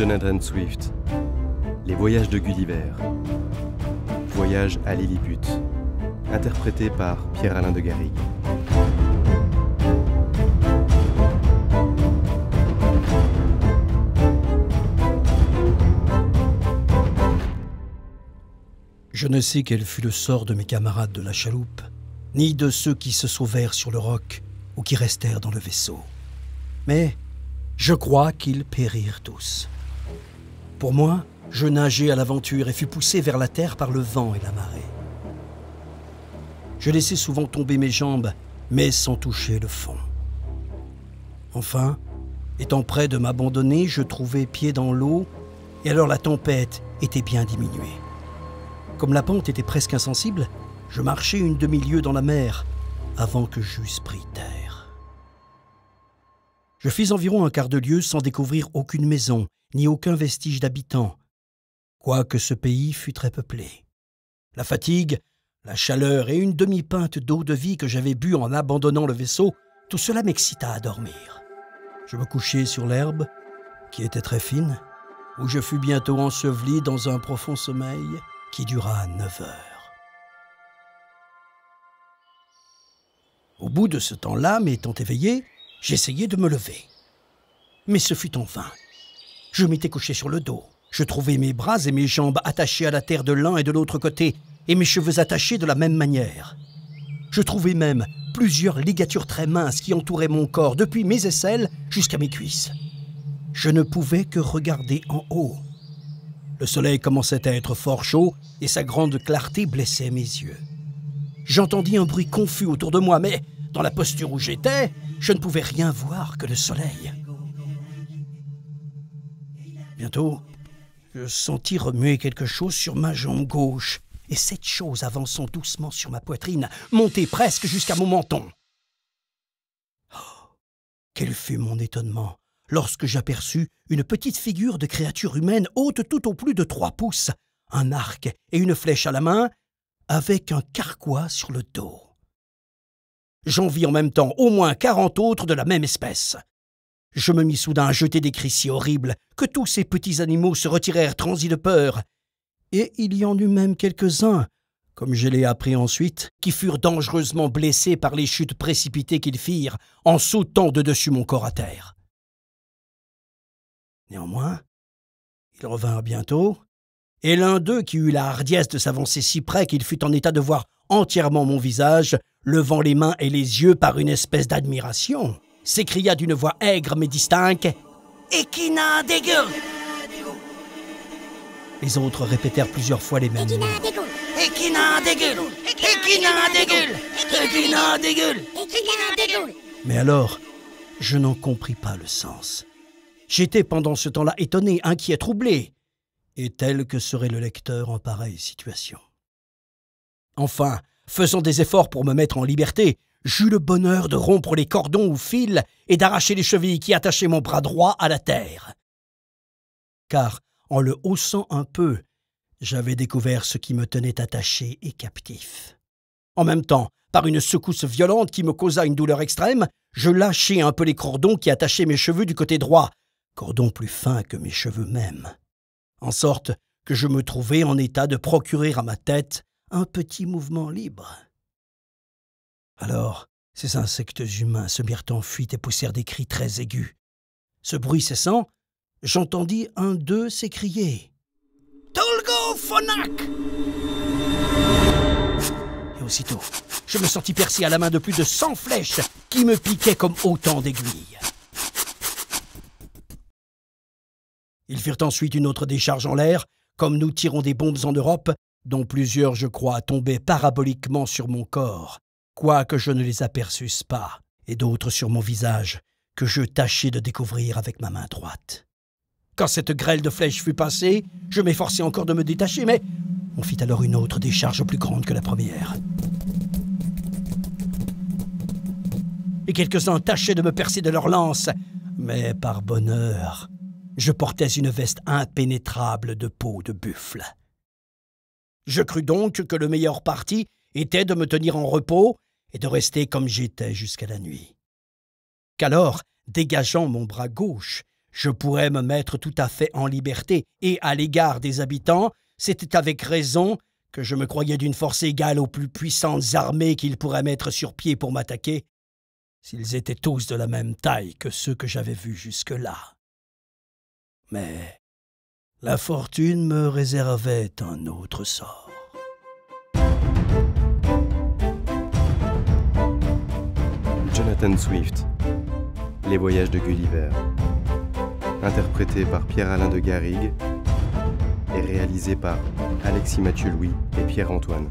Jonathan Swift. Les voyages de Gulliver. Voyage à Lilliput. Interprété par Pierre-Alain de Garrigues. Je ne sais quel fut le sort de mes camarades de la chaloupe, ni de ceux qui se sauvèrent sur le roc ou qui restèrent dans le vaisseau. Mais je crois qu'ils périrent tous. Pour moi, je nageai à l'aventure et fus poussé vers la terre par le vent et la marée. Je laissai souvent tomber mes jambes, mais sans toucher le fond. Enfin, étant près de m'abandonner, je trouvai pied dans l'eau, et alors la tempête était bien diminuée. Comme la pente était presque insensible, je marchai une demi-lieue dans la mer avant que j'eusse pris terre. Je fis environ un quart de lieue sans découvrir aucune maison, ni aucun vestige d'habitants, quoique ce pays fût très peuplé. La fatigue, la chaleur et une demi-pinte d'eau de vie que j'avais bu en abandonnant le vaisseau, tout cela m'excita à dormir. Je me couchai sur l'herbe, qui était très fine, où je fus bientôt enseveli dans un profond sommeil qui dura 9 heures. Au bout de ce temps-là, m'étant éveillé, j'essayai de me lever. Mais ce fut en vain. Je m'étais couché sur le dos. Je trouvai mes bras et mes jambes attachés à la terre de l'un et de l'autre côté, et mes cheveux attachés de la même manière. Je trouvai même plusieurs ligatures très minces qui entouraient mon corps, depuis mes aisselles jusqu'à mes cuisses. Je ne pouvais que regarder en haut. Le soleil commençait à être fort chaud et sa grande clarté blessait mes yeux. J'entendis un bruit confus autour de moi, mais dans la posture où j'étais, je ne pouvais rien voir que le soleil. Bientôt, je sentis remuer quelque chose sur ma jambe gauche, et cette chose avançant doucement sur ma poitrine, montait presque jusqu'à mon menton. Oh, quel fut mon étonnement lorsque j'aperçus une petite figure de créature humaine haute tout au plus de 3 pouces, un arc et une flèche à la main, avec un carquois sur le dos. J'en vis en même temps au moins 40 autres de la même espèce. Je me mis soudain à jeter des cris si horribles que tous ces petits animaux se retirèrent transis de peur, et il y en eut même quelques-uns, comme je l'ai appris ensuite, qui furent dangereusement blessés par les chutes précipitées qu'ils firent en sautant de dessus mon corps à terre. Néanmoins, ils revinrent bientôt, et l'un d'eux, qui eut la hardiesse de s'avancer si près qu'il fut en état de voir entièrement mon visage, levant les mains et les yeux par une espèce d'admiration, s'écria d'une voix aigre mais distincte « Ekina dégueu !» Les autres répétèrent plusieurs fois les mêmes mots. « Ekina dégueu ! Ekina dégueu ! Ekina dégueu ! Ekina dégueu !» Mais alors, je n'en compris pas le sens. J'étais pendant ce temps-là étonné, inquiet, troublé, et tel que serait le lecteur en pareille situation. Enfin, faisant des efforts pour me mettre en liberté, j'eus le bonheur de rompre les cordons ou fils et d'arracher les chevilles qui attachaient mon bras droit à la terre. Car, en le haussant un peu, j'avais découvert ce qui me tenait attaché et captif. En même temps, par une secousse violente qui me causa une douleur extrême, je lâchai un peu les cordons qui attachaient mes cheveux du côté droit, cordons plus fins que mes cheveux mêmes, en sorte que je me trouvai en état de procurer à ma tête un petit mouvement libre. Alors, ces insectes humains se mirent en fuite et poussèrent des cris très aigus. Ce bruit cessant, j'entendis un d'eux s'écrier « Tolgo Phonak !» Et aussitôt, je me sentis percé à la main de plus de 100 flèches qui me piquaient comme autant d'aiguilles. Ils firent ensuite une autre décharge en l'air, comme nous tirons des bombes en Europe, dont plusieurs, je crois, tombaient paraboliquement sur mon corps, quoique je ne les aperçusse pas, et d'autres sur mon visage, que je tâchai de découvrir avec ma main droite. Quand cette grêle de flèches fut passée, je m'efforçai encore de me détacher, mais on fit alors une autre décharge plus grande que la première. Et quelques-uns tâchaient de me percer de leurs lances, mais par bonheur, je portais une veste impénétrable de peau de buffle. Je crus donc que le meilleur parti était de me tenir en repos et de rester comme j'étais jusqu'à la nuit. Qu'alors, dégageant mon bras gauche, je pourrais me mettre tout à fait en liberté, et à l'égard des habitants, c'était avec raison que je me croyais d'une force égale aux plus puissantes armées qu'ils pourraient mettre sur pied pour m'attaquer, s'ils étaient tous de la même taille que ceux que j'avais vus jusque-là. Mais la fortune me réservait un autre sort. Jonathan Swift, Les voyages de Gulliver, interprété par Pierre-Alain de Garrigues et réalisé par Alexis Mathieu-Louis et Pierre-Antoine.